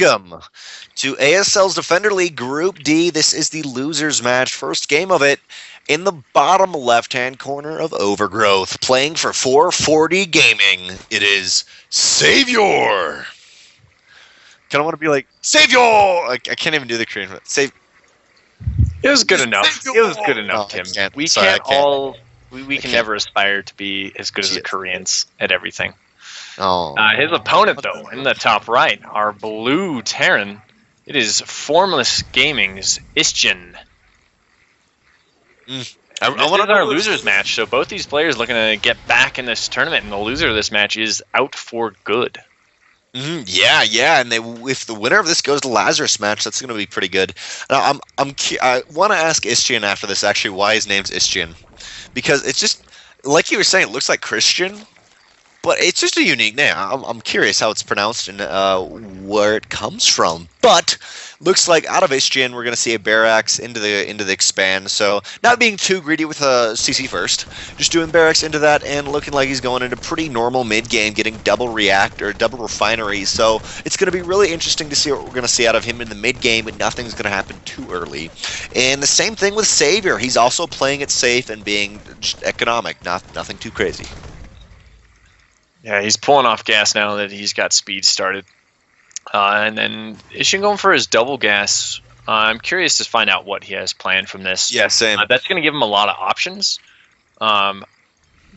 Welcome to ASL's Defender League Group D. This is the losers match, first game of it. In the bottom left-hand corner of Overgrowth, playing for 440 Gaming, it is SaviOr. Kind of want to be like, SaviOr! I can't even do the Korean. Save. It was good enough. It was good enough, Tim. We can never aspire to be as good as the Koreans at everything. Oh. His opponent, though, in the top right, our blue Terran, it is Formless Gaming's Istian. I want our losers match, so both these players looking to get back in this tournament, and the loser of this match is out for good. Yeah, and if the winner of this goes to Lazarus match, that's going to be pretty good. Now, I want to ask Istian after this, actually, why his name's Istian. Because it's just, like you were saying, it looks like Christian, but it's just a unique name. I'm curious how it's pronounced and where it comes from. But looks like out of Istian, we're going to see a Barracks into the expand. So not being too greedy with a CC first, just doing Barracks into that and looking like he's going into pretty normal mid game, getting double reactor, double refinery. So it's going to be really interesting to see what we're going to see out of him in the mid game, but nothing's going to happen too early. And the same thing with SaviOr. He's also playing it safe and being just economic, nothing too crazy. Yeah, he's pulling off gas now that he's got speed started. And then Istian going for his double gas. I'm curious to find out what he has planned from this. Yeah, same. That's going to give him a lot of options.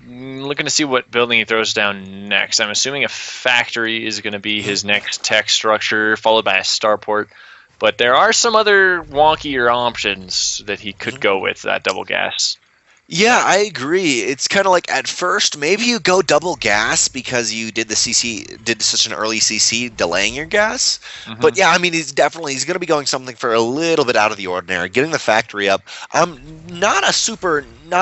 Looking to see what building he throws down next. I'm assuming a factory is going to be his next tech structure, followed by a starport. But there are some other wonkier options that he could go with that double gas. Yeah, I agree. It's kind of like at first, maybe you go double gas because you did such an early CC delaying your gas. But yeah, I mean, he's going to be going something for a little bit out of the ordinary, getting the factory up. Not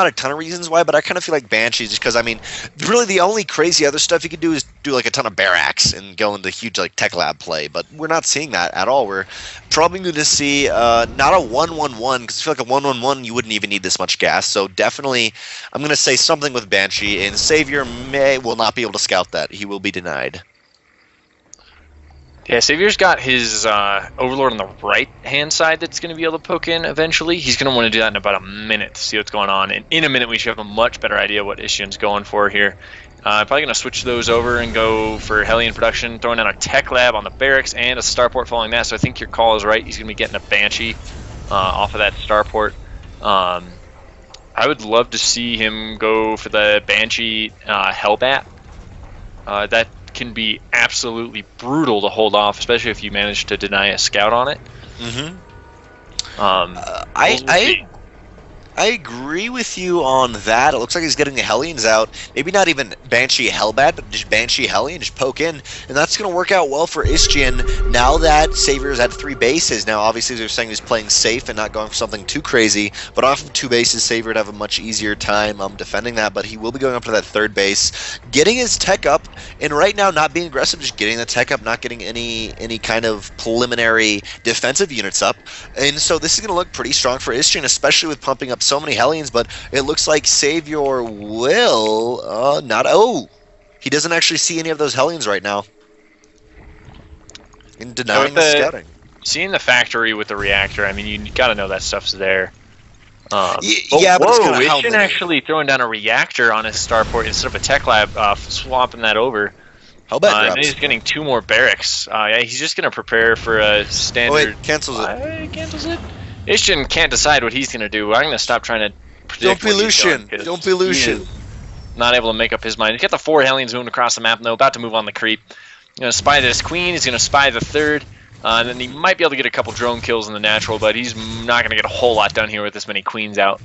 a ton of reasons why, but I kind of feel like Banshee just because, I mean, really the only crazy other stuff you could do is do like a ton of Barracks and go into huge like tech lab play, but we're not seeing that at all. We're probably going to see not a 1-1-1 because I feel like a 1-1-1 you wouldn't even need this much gas, so definitely I'm going to say something with Banshee, and SaviOr will not be able to scout that. He will be denied. Yeah, SaviOr's got his Overlord on the right-hand side that's going to be able to poke in eventually. He's going to want to do that in about a minute to see what's going on. And in a minute, we should have a much better idea what Istian's going for here. Probably going to switch those over and go for Hellion production, throwing down a tech lab on the barracks and a starport following that. So I think your call is right. He's going to be getting a Banshee off of that starport. I would love to see him go for the Banshee Hellbat. That can be absolutely brutal to hold off, especially if you manage to deny a scout on it. I agree with you on that. It looks like he's getting the Hellions out. Maybe not even Banshee Hellbat, but just Banshee Hellion, just poke in. And that's going to work out well for Istian now that SaviOr's at 3 bases. Now, obviously, they're saying he's playing safe and not going for something too crazy. But off of 2 bases, SaviOr would have a much easier time defending that. But he will be going up to that 3rd base, getting his tech up. And right now, not being aggressive, just getting the tech up, not getting any kind of preliminary defensive units up. And so this is going to look pretty strong for Istian, especially with pumping up so many Hellions, but it looks like SaviOr will not. Oh, he doesn't actually see any of those Hellions right now. In denying the scouting. Seeing the factory with the reactor, I mean, you got to know that stuff's there. Yeah, but it's kind of Istian actually throwing down a reactor on his starport instead of a tech lab, swapping that over. And he's getting 2 more barracks. Yeah, he's just going to prepare for a standard. Oh, wait, cancels it. Cancels it. Istian can't decide what he's going to do. I'm going to stop trying to predict. Don't be Lucian. Don't be Lucian. Not able to make up his mind. He's got the 4 Hellions moving across the map, though, about to move on the creep. He's going to spy this queen. He's going to spy the 3rd. And then he might be able to get a couple drone kills in the natural, but he's not going to get a whole lot done here with this many queens out.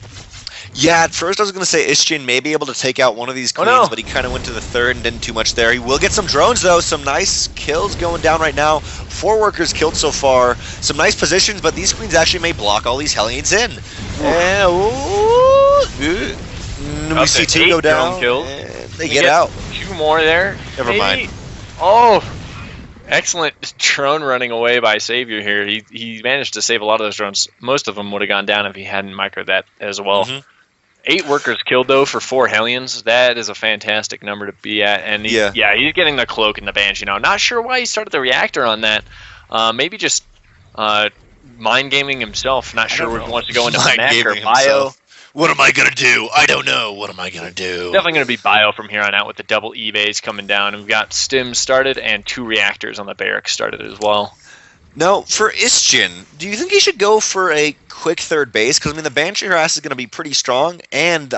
Yeah, at first I was going to say Istian may be able to take out one of these queens, but he kind of went to the 3rd and didn't do much there. He will get some drones, though. Some nice kills going down right now. 4 workers killed so far. Some nice positions, but these queens actually may block all these Hellions in. And we see 2 go down. And they get out. 2 more there. Never mind. Oh, excellent drone running away by SaviOr here. He managed to save a lot of those drones. Most of them would have gone down if he hadn't microed that as well. 8 workers killed, though, for 4 Hellions. That is a fantastic number to be at. And he's getting the cloak and the Banshee now. Not sure why he started the reactor on that. Maybe just mind gaming himself. Not sure if he wants to go into Mind mech or gaming bio. himself. What am I gonna do? I don't know. What am I gonna do? Definitely going to be bio from here on out with the double E-bays coming down. And we've got stims started and 2 reactors on the barracks started as well. Now, for Istian, do you think he should go for a quick third base? Because I mean, the Banshee harass is going to be pretty strong, and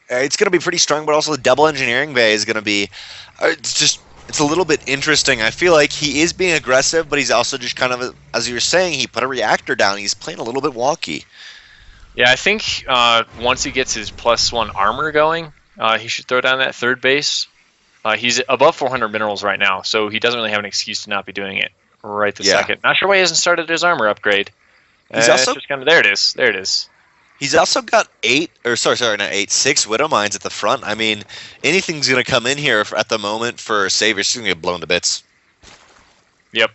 it's going to be pretty strong. But also, the double engineering bay is going to be. It's a little bit interesting. I feel like he is being aggressive, but he's also just kind of, as you were saying, he put a reactor down. He's playing a little bit wonky. Yeah, I think once he gets his +1 armor going, he should throw down that third base. He's above 400 minerals right now, so he doesn't really have an excuse to not be doing it right this second. Not sure why he hasn't started his armor upgrade. He's also it's just kind of there. It is. There it is. He's also got 6 Widow Mines at the front. I mean, anything's going to come in here at the moment for SaviOr. It's going to get blown to bits. Yep.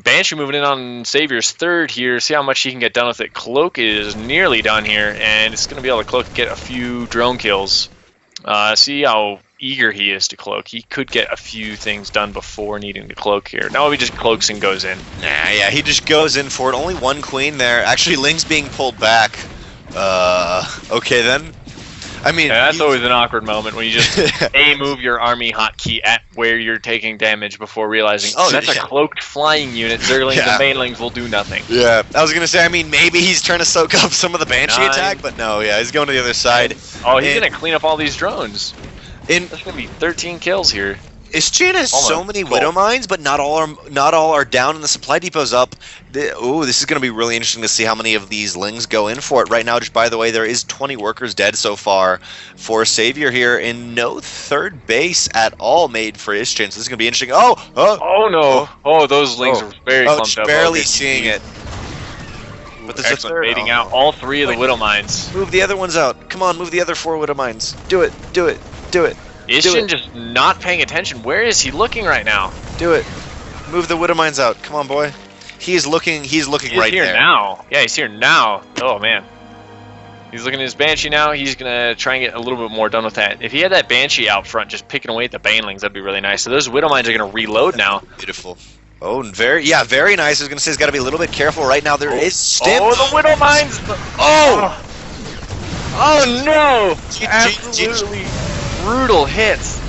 Banshee moving in on SaviOr's third here. See how much he can get done with it. Cloak is nearly done here, and it's going to be able to Cloak get a few drone kills. See how eager he is to Cloak. He could get a few things done before needing to Cloak here. Now he just cloaks and goes in. Nah, yeah, he just goes in for it. Only 1 queen there. Actually, Ling's being pulled back. Okay then. I mean, yeah, that's always an awkward moment when you just move your army hotkey at where you're taking damage before realizing, oh, that's a cloaked flying unit. Zerglings and Banelings will do nothing. Yeah, I was gonna say. I mean, maybe he's trying to soak up some of the Banshee attack, but no. Yeah, he's going to the other side. Oh, he's gonna clean up all these drones. That's gonna be 13 kills here. Istian has so many Widow Mines, but not all are down, and the supply depot's up. This is going to be really interesting to see how many of these Lings go in for it. Right now, just by the way, there is 20 workers dead so far for SaviOr here, and no third base at all made for Istian. So this is going to be interesting. Oh no! Oh, those Lings are very clumped up. Barely seeing it. But there's excellent baiting out all 3 of the Widow Mines. Move the other ones out. Come on, move the other 4 Widow Mines. Do it. Do it. Do it. Istian just not paying attention. Where is he looking right now? Do it. Move the Widow Mines out. Come on, boy. He's looking right there. He's here now. Yeah, he's here now. Oh, man. He's looking at his Banshee now. He's going to try and get a little bit more done with that. If he had that Banshee out front just picking away at the Banelings, that'd be really nice. So those Widow Mines are going to reload now. Beautiful. Oh, very nice. I was going to say he's got to be a little bit careful right now. There is stim. Oh, the Widow Mines. Oh, no. Absolutely brutal hits.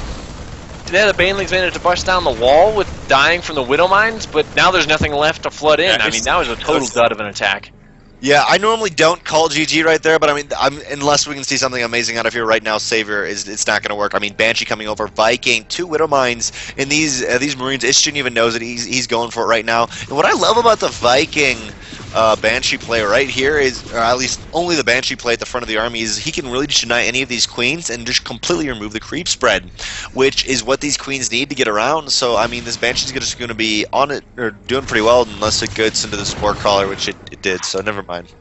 Yeah, the Banelings managed to bust down the wall with dying from the Widow Mines, but now there's nothing left to flood in. Yeah, I mean, that was a total dud of an attack. Yeah, I normally don't call GG right there, but I mean, unless we can see something amazing out of here right now, SaviOr it's not going to work. I mean, Banshee coming over, Viking, 2 Widow Mines, and these Marines. Istian even knows that he's going for it right now. And what I love about the Viking Banshee play right here is, or at least only the Banshee play at the front of the army, is he can really just deny any of these queens and just completely remove the creep spread, which is what these queens need to get around. So I mean, this Banshee's just going to be on it or doing pretty well unless it gets into the Spore Crawler, which it did. So never mind.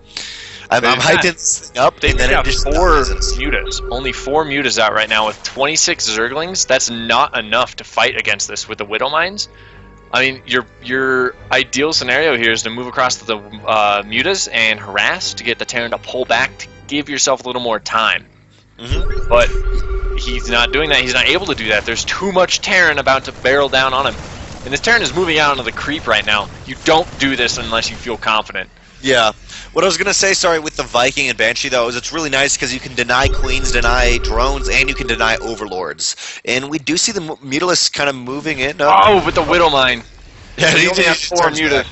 I'm hyping this thing up, and then it just 4 mutas. Only 4 mutas out right now with 26 Zerglings. That's not enough to fight against this with the Widow Mines. I mean, your ideal scenario here is to move across to the mutas and harass to get the Terran to pull back to give yourself a little more time. But he's not doing that. He's not able to do that. There's too much Terran about to barrel down on him. And this Terran is moving out onto the creep right now. You don't do this unless you feel confident. Yeah. What I was going to say, sorry, with the Viking and Banshee, though, is it's really nice because you can deny queens, deny drones, and you can deny overlords. And we do see the Mutalisk kind of moving in. Oh, with the Widow Mine. Yeah, when you only have 4 mutas.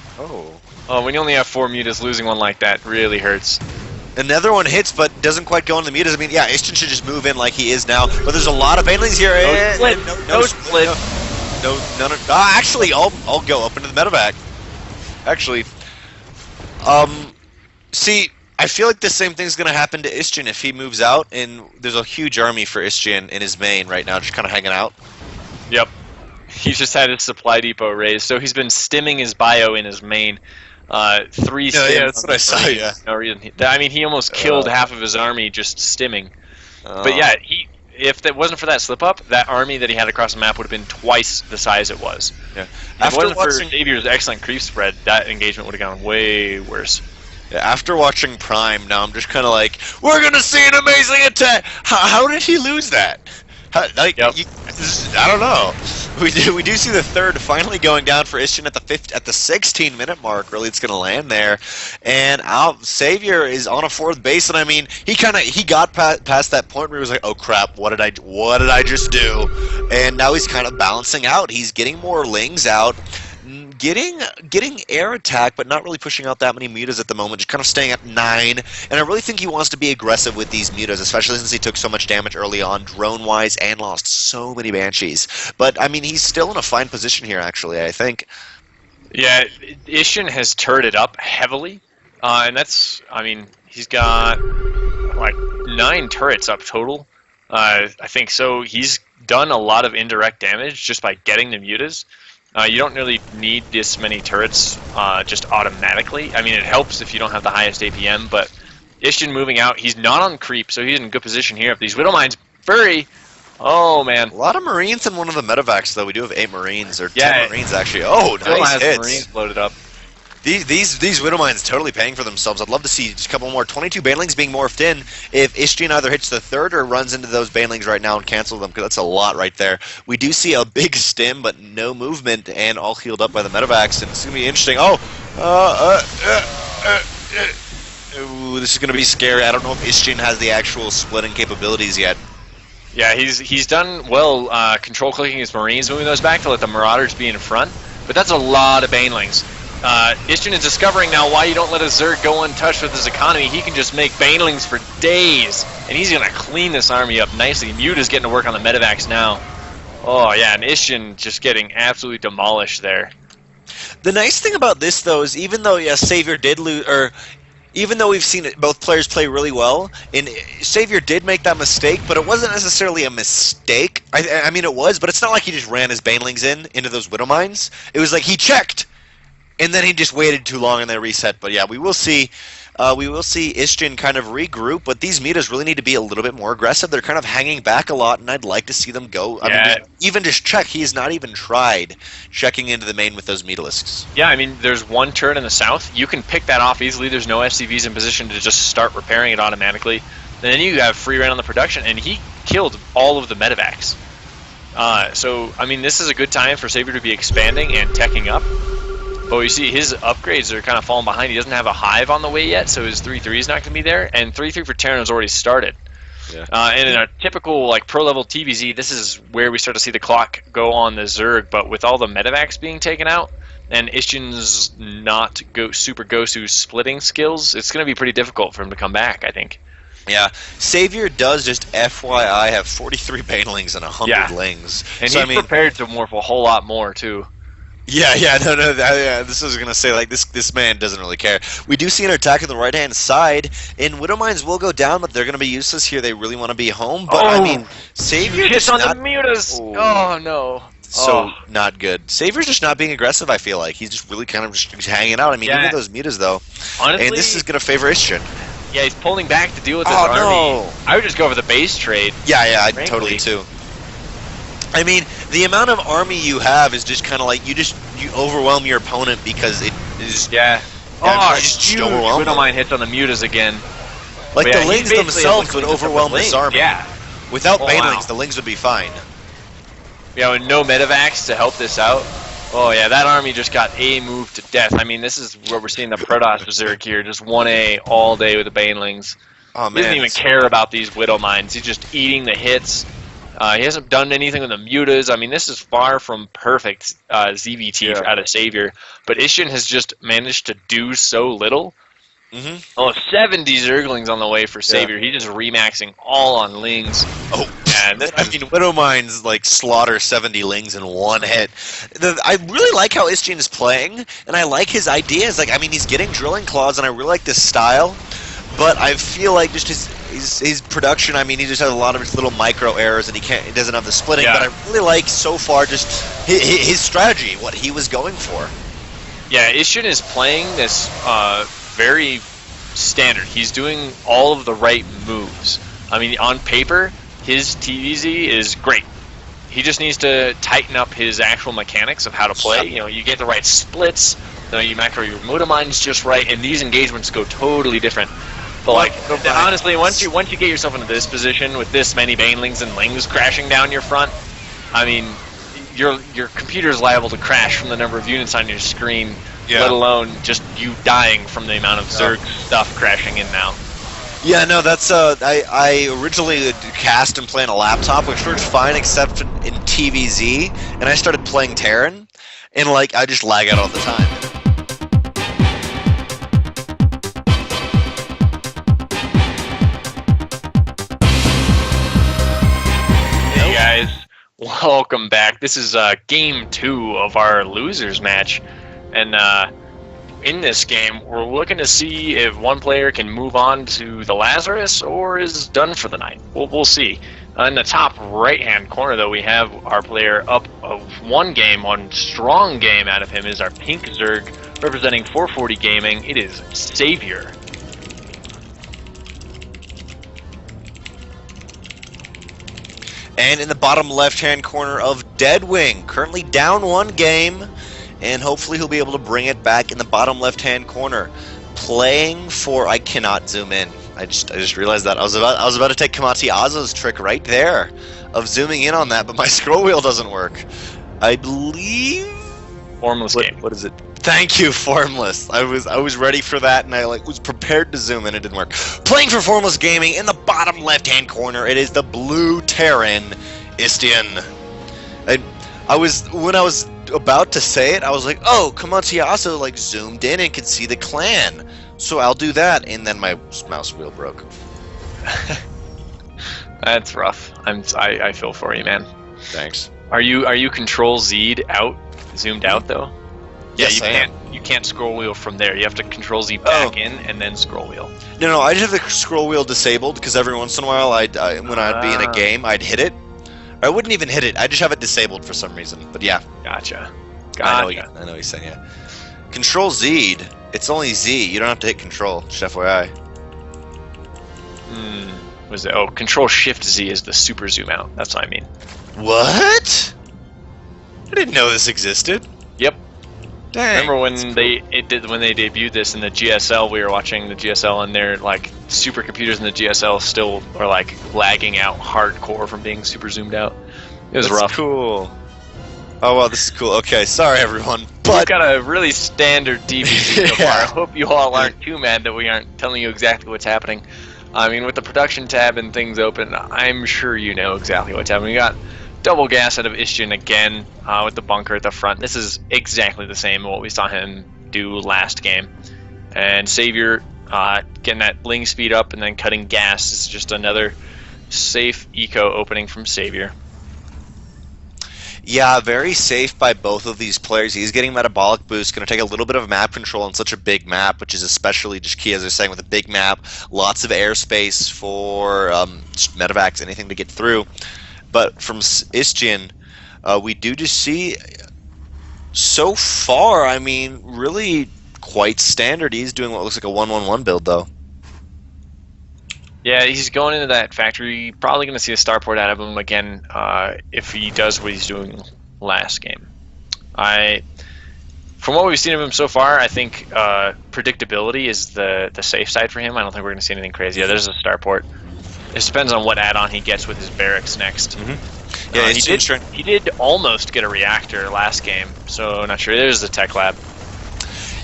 Oh, when you only have 4 mutas, losing one like that really hurts. Another one hits, but doesn't quite go on the mutas. I mean, yeah, Istian should just move in like he is now. But there's a lot of Banelings here. No split. Actually, I'll go up into the medevac. Actually, see, I feel like the same thing's going to happen to Istian if he moves out, and there's a huge army for Istian in his main right now, just kind of hanging out. Yep. He's just had his supply depot raised, so he's been stimming his bio in his main. 3 stims. Yeah, that's what I saw, yeah. No reason. I mean, he almost killed half of his army just stimming. But yeah, if it wasn't for that slip-up, that army that he had across the map would have been twice the size it was. Yeah. If it wasn't for SaviOr's excellent creep spread, that engagement would have gone way worse. Yeah, after watching Prime, now I'm just kind of like, we're going to see an amazing attack! How did he lose that? I don't know. We do see the third finally going down for Istian at the 16-minute mark. Really, it's going to land there, and SaviOr is on a fourth base, and I mean, he got past that point where he was like, oh crap, what did I just do? And now he's kind of balancing out. He's getting more lings out. Getting air attack, but not really pushing out that many mutas at the moment, just kind of staying at 9. And I really think he wants to be aggressive with these mutas, especially since he took so much damage early on, drone-wise, and lost so many Banshees. But, I mean, he's still in a fine position here, actually, I think. Yeah, Istian has turreted up heavily, and that's, I mean, he's got, like, 9 turrets up total, I think. So he's done a lot of indirect damage just by getting the mutas. You don't really need this many turrets just automatically. I mean, it helps if you don't have the highest APM, but Istian moving out, he's not on creep, so he's in good position here. If these Widow Mines bury, oh man. A lot of Marines in one of the medevacs, though. We do have 8 Marines, or 10 Marines, actually. Oh, nice hits. Marines loaded up. These Widow Mines totally paying for themselves. I'd love to see just a couple more 22 Banelings being morphed in if Istian either hits the third or runs into those Banelings right now and cancels them, because that's a lot right there. We do see a big stim, but no movement, and all healed up by the medevacs, and it's going to be interesting. Oh, ooh, this is going to be scary. I don't know if Istian has the actual splitting capabilities yet. Yeah, he's done well control clicking his Marines, moving those back to let the Marauders be in front, but that's a lot of Banelings. Istian is discovering now why you don't let a Zerg go untouched with his economy. He can just make Banelings for days, and he's going to clean this army up nicely. Muta's getting to work on the medevacs now. Oh, yeah, and Istian just getting absolutely demolished there. The nice thing about this, though, is even though, yeah, SaviOr did lose, or even though we've seen both players play really well, and SaviOr did make that mistake, but it wasn't necessarily a mistake. I mean, it was, but it's not like he just ran his Banelings into those Widow Mines. It was like he checked, and then he just waited too long and then reset. But yeah, we will see Istian kind of regroup, but these metas really need to be a little bit more aggressive. They're kind of hanging back a lot, and I'd like to see them go. I mean, even just check. He's not even tried checking into the main with those metalisks. Yeah, I mean, there's one turret in the south. You can pick that off easily. There's no SCVs in position to just start repairing it automatically. And then you have free reign on the production, and he killed all of the medevacs. So, I mean, this is a good time for SaviOr to be expanding and teching up. But you see his upgrades are kind of falling behind. He doesn't have a hive on the way yet, so his 3-3 is not going to be there. And 3-3 for Terran has already started. Yeah. And in a typical like pro-level TVZ, this is where we start to see the clock go on the Zerg. But with all the medevacs being taken out, and Istian's not super Gosu splitting skills, it's going to be pretty difficult for him to come back, I think. Yeah, SaviOr does, just FYI, have 43 Banelings and 100 Lings. And so, he's prepared to morph a whole lot more, too. Yeah, no, this was going to say, like, this man doesn't really care. We do see an attack on the right-hand side, and Widow Mines will go down, but they're going to be useless here. They really want to be home, but, I mean, SaviOr just on the mutas! Oh, no. So, not good. SaviOr's just not being aggressive, I feel like. He's just really kind of just hanging out. I mean, even those mutas, though. Honestly, and this is going to favor Istian. Yeah, he's pulling back to deal with his army. No. I would just go for the base trade. Yeah, I totally, too. I mean, the amount of army you have is just kind of like you overwhelm your opponent because it is. Yeah. Oh, just overwhelm. Widow Mine hits on the mutas again. Like the Lings themselves would overwhelm this army. Yeah. Without Banelings, the Lings would be fine. Yeah, with no medevacs to help this out. Oh yeah, that army just got moved to death. I mean, this is what we're seeing the Protoss Berserk here, just 1A all day with the Banelings. Oh man, he doesn't even care about these Widow Mines. He's just eating the hits. He hasn't done anything with the mutas. I mean, this is far from perfect ZVT out of SaviOr. But Istian has just managed to do so little. Mm-hmm. Oh, 70 Zerglings on the way for SaviOr. He's just remaxing all on Lings. Oh, man. I mean, Widow Mines, like, slaughter 70 Lings in one hit. I really like how Istian is playing, and I like his ideas. Like, I mean, he's getting Drilling Claws, and I really like this style. But I feel like just his production, I mean, he just has a lot of his little micro errors, and he doesn't have the splitting. Yeah. But I really like so far just his strategy, what he was going for. Yeah, Istian is playing this very standard. He's doing all of the right moves. I mean, on paper, his TVZ is great. He just needs to tighten up his actual mechanics of how to play. You know, you get the right splits, you macro your Widow Mines just right, and these engagements go totally different. But like, honestly, once you get yourself into this position with this many Banelings and Lings crashing down your front, I mean, your computer is liable to crash from the number of units on your screen, Yeah. let alone just you dying from the amount of Zerg stuff crashing in now. Yeah, no, that's I originally cast and play on a laptop, which works fine except in TVZ, and I started playing Terran, and like I just lag out all the time. Hey guys, welcome back. This is game 2 of our losers match, and in this game, we're looking to see if one player can move on to the Lazarus or is done for the night. We'll see. In the top right-hand corner, though, we have our player up of one strong game out of him is our pink Zerg, representing 440 Gaming. It is SaviOr. And in the bottom left-hand corner of Deadwing, currently down one game, and hopefully he'll be able to bring it back in the bottom left-hand corner. Playing for, I cannot zoom in. I just realized that I was about to take Kamati Azo's trick right there of zooming in on that, but my scroll wheel doesn't work. I believe Formless game. What is it? Thank you, Formless. I was ready for that, and I was prepared to zoom in. It didn't work. Playing for Formless Gaming in the bottom left-hand corner, it is the blue Terran, Istian. When I was about to say it, I was like, oh, Kamati Azo like zoomed in and could see the clan, so I'll do that, and then my mouse wheel broke. That's rough. I feel for you, man. Thanks. Are you Control Z'd out, zoomed out though? Yes, yeah, you can't scroll wheel from there. You have to Control Z back in and then scroll wheel. No, I just have the scroll wheel disabled because every once in a while, when I'd be in a game, I'd hit it. I wouldn't even hit it. I just have it disabled for some reason. But yeah. Gotcha. I know what you're saying. Yeah. Control Z. It's only Z. You don't have to hit Control. Just FYI. Was it? Oh, Control Shift Z is the super zoom out. That's what I mean. What? I didn't know this existed. Yep. Dang. Remember when they debuted this in the GSL? We were watching the GSL, and their like supercomputers in the GSL still are like lagging out hardcore from being super zoomed out. It was rough. Cool. Oh well, this is cool. Okay, sorry everyone, but we've got a really standard DBZ so far. I hope you all aren't too mad that we aren't telling you exactly what's happening. I mean, with the production tab and things open, I'm sure you know exactly what's happening. We got double gas out of Istian again with the bunker at the front. This is exactly the same as what we saw him do last game. And SaviOr getting that bling speed up and then cutting gas is just another safe eco opening from SaviOr. Yeah, very safe by both of these players. He's getting metabolic boost, going to take a little bit of map control on such a big map, which is especially just key, as I was saying, with a big map, lots of airspace for medevacs, anything to get through. But from Istian, we do just see, so far, I mean, really quite standard. He's doing what looks like a 1-1-1 build, though. Yeah, he's going into that factory. Probably going to see a starport out of him again if he does what he's doing last game. From what we've seen of him so far, I think predictability is the safe side for him. I don't think we're going to see anything crazy. Yeah, there's a starport. It depends on what add-on he gets with his barracks next. Mm-hmm. Yeah, he did almost get a reactor last game, so not sure. There's the tech lab.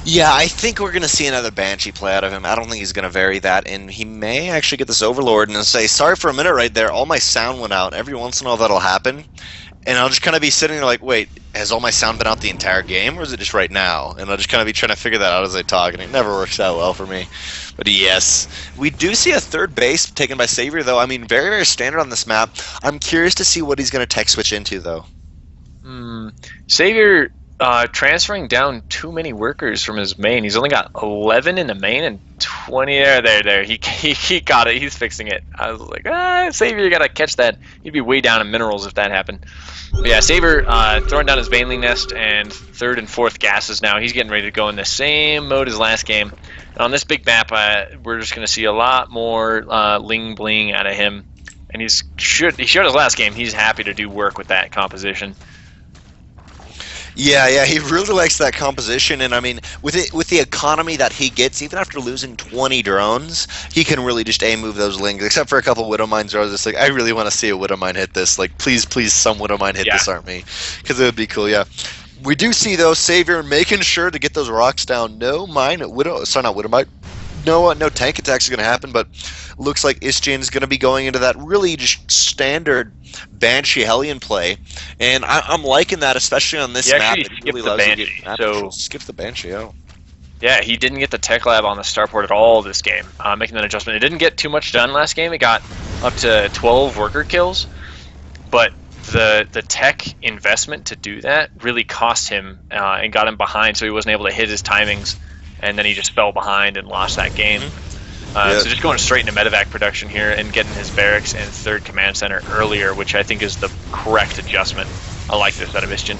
Yeah, I think we're going to see another Banshee play out of him. I don't think he's going to vary that, and he may actually get this Overlord and say, sorry for a minute right there, all my sound went out. Every once in a while that'll happen, and I'll just kind of be sitting there like, wait, has all my sound been out the entire game, or is it just right now? And I'll just kind of be trying to figure that out as I talk, and it never works out well for me. But yes, we do see a third base taken by SaviOr, though. I mean, very, very standard on this map. I'm curious to see what he's going to tech switch into, though. SaviOr transferring down too many workers from his main. He's only got 11 in the main and 20 there. He got it. He's fixing it. I was like, SaviOr, you gotta catch that. He'd be way down in minerals if that happened. But yeah, SaviOr throwing down his Baneling nest and third and fourth gases now. He's getting ready to go in the same mode as last game. And on this big map, we're just gonna see a lot more ling bling out of him. And he showed his last game. He's happy to do work with that composition. Yeah, he really likes that composition, and I mean, with the economy that he gets, even after losing 20 drones, he can really just aim move those lings. Except for a couple Widow Mines, where I was just like, I really want to see a Widow Mine hit this. Like, please, please, some Widow Mine hit this, aren't me? Because it would be cool. Yeah, we do see though SaviOr making sure to get those rocks down. No mine Widow, sorry, not Widow Mine. No tank attacks are going to happen, but looks like Istian is going to be going into that really just standard Banshee Hellion play, and I'm liking that, especially on this map. He actually skipped the Banshee, so skip the Banshee. Oh, yeah, he didn't get the tech lab on the starport at all this game, making that adjustment. It didn't get too much done last game. It got up to 12 worker kills, but the tech investment to do that really cost him and got him behind, so he wasn't able to hit his timings. And then he just fell behind and lost that game. So just going straight into medevac production here and getting his barracks and third command center earlier, which I think is the correct adjustment. I like this out of Istian.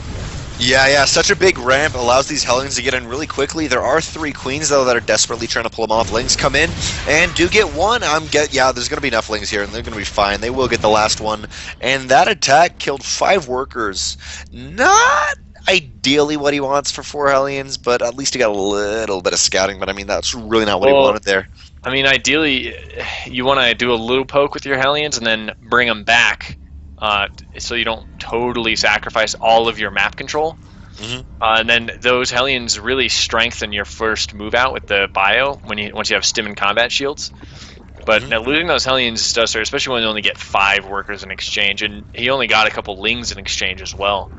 Yeah, such a big ramp allows these Hellions to get in really quickly. There are 3 queens though that are desperately trying to pull them off. Lings come in and do get one. There's going to be enough Lings here, and they're going to be fine. They will get the last one, and that attack killed 5 workers. Not ideally what he wants for 4 Hellions, but at least he got a little bit of scouting. But I mean, that's really not what he wanted there. I mean, ideally, you want to do a little poke with your Hellions and then bring them back, so you don't totally sacrifice all of your map control. And then those Hellions really strengthen your first move out with the bio once you have stim and combat shields. But now losing those Hellions does hurt, especially when you only get 5 workers in exchange, and he only got a couple Lings in exchange as well.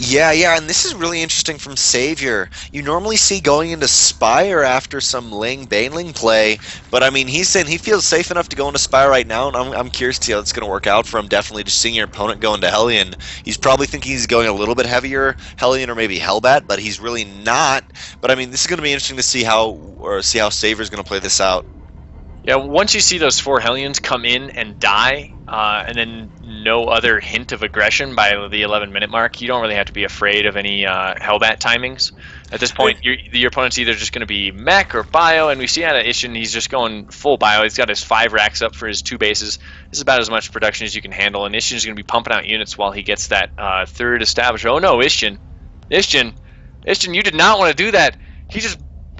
Yeah, and this is really interesting from SaviOr. You normally see going into Spire after some Baneling play, but I mean, he's saying he feels safe enough to go into Spire right now, and I'm curious to see how it's going to work out for him. Definitely just seeing your opponent go into Hellion. He's probably thinking he's going a little bit heavier Hellion or maybe Hellbat, but he's really not. But I mean, this is going to be interesting to see how SaviOr's going to play this out. Yeah, once you see those 4 Hellions come in and die, and then no other hint of aggression by the 11-minute mark, you don't really have to be afraid of any Hellbat timings. At this point, your opponent's either just going to be mech or bio, and we see out of Istian, he's just going full bio. He's got his 5 racks up for his 2 bases. This is about as much production as you can handle, and Istian's going to be pumping out units while he gets that 3rd established. Oh no, Istian, you did not want to do that.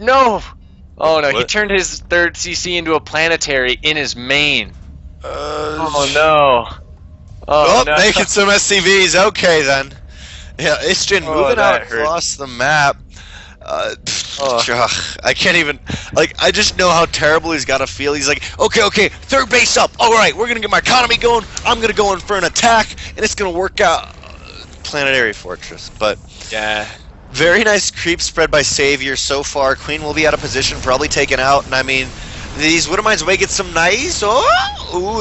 No. Oh no, he turned his 3rd CC into a planetary in his main. Oh no. Oh, no. Making some SCVs. Okay then. Yeah, Istian moving out across the map. I can't even, I just know how terrible he's got to feel. He's like, okay, 3rd base up. All right, we're going to get my economy going. I'm going to go in for an attack, and it's going to work out. Planetary Fortress, but yeah. Very nice creep spread by SaviOr so far. Queen will be out of position, probably taken out, and I mean, these Widow Mines may get some nice.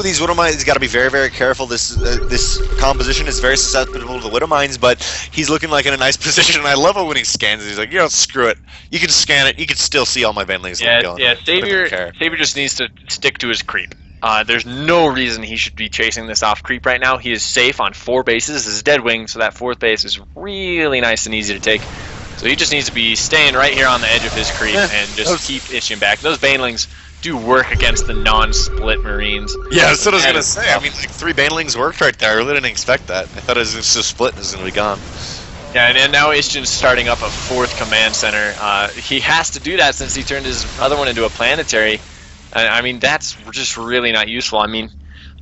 These Widow Mines, he's got to be very, very careful. This composition is very susceptible to the Widow Mines, but he's looking like in a nice position. And I love it when he scans it. He's like, screw it. You can scan it. You can still see all my Banlings. Yeah. SaviOr just needs to stick to his creep. There's no reason he should be chasing this off creep right now. He is safe on 4 bases. This is dead wing, so that 4th base is really nice and easy to take. So he just needs to be staying right here on the edge of his creep and just keep Istian back. Those Banelings do work against the non-split Marines. Yeah, that's what I was going to say. I mean, 3 Banelings worked right there. I really didn't expect that. I thought it was just a split and it was going to be gone. Yeah, and now Istian's starting up a 4th command center. He has to do that since he turned his other one into a planetary. I mean, that's just really not useful. I mean,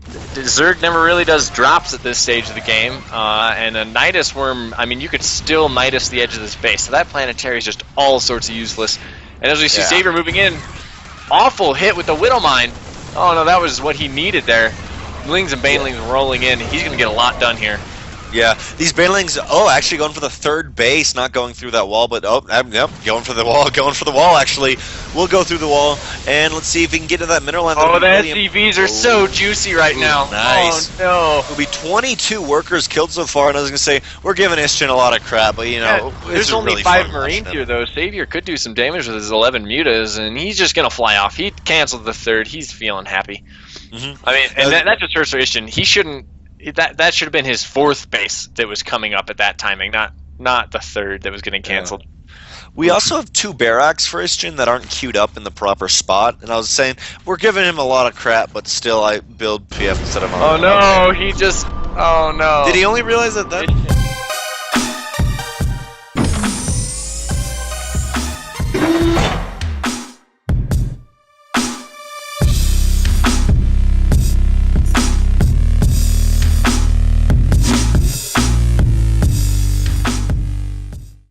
Zerg never really does drops at this stage of the game, and a Nidus Worm, I mean, you could still Nidus the edge of this base, so that planetary is just all sorts of useless. And as we see SaviOr moving in, awful hit with the Widow Mine. Oh no, that was what he needed there. Lings and Banelings rolling in. He's going to get a lot done here. Yeah, these Banelings, actually going for the 3rd base, not going through that wall, but going for the wall, actually. We'll go through the wall, and let's see if we can get to that mineral line. Oh, the SCVs are so juicy right now. Nice. Oh, no. It'll be 22 workers killed so far, and I was going to say, we're giving Istian a lot of crap, but, there's only really 5 Marines here, though. SaviOr could do some damage with his 11 mutas, and he's just going to fly off. He canceled the 3rd. He's feeling happy. I mean, and that just hurts for Istian. He shouldn't. That should have been his 4th base that was coming up at that timing, not the 3rd that was getting canceled. We also have 2 barracks for Istian that aren't queued up in the proper spot, and I was saying we're giving him a lot of crap, but still I build PF instead of. Oh no, he just. Oh no. Did he only realize that?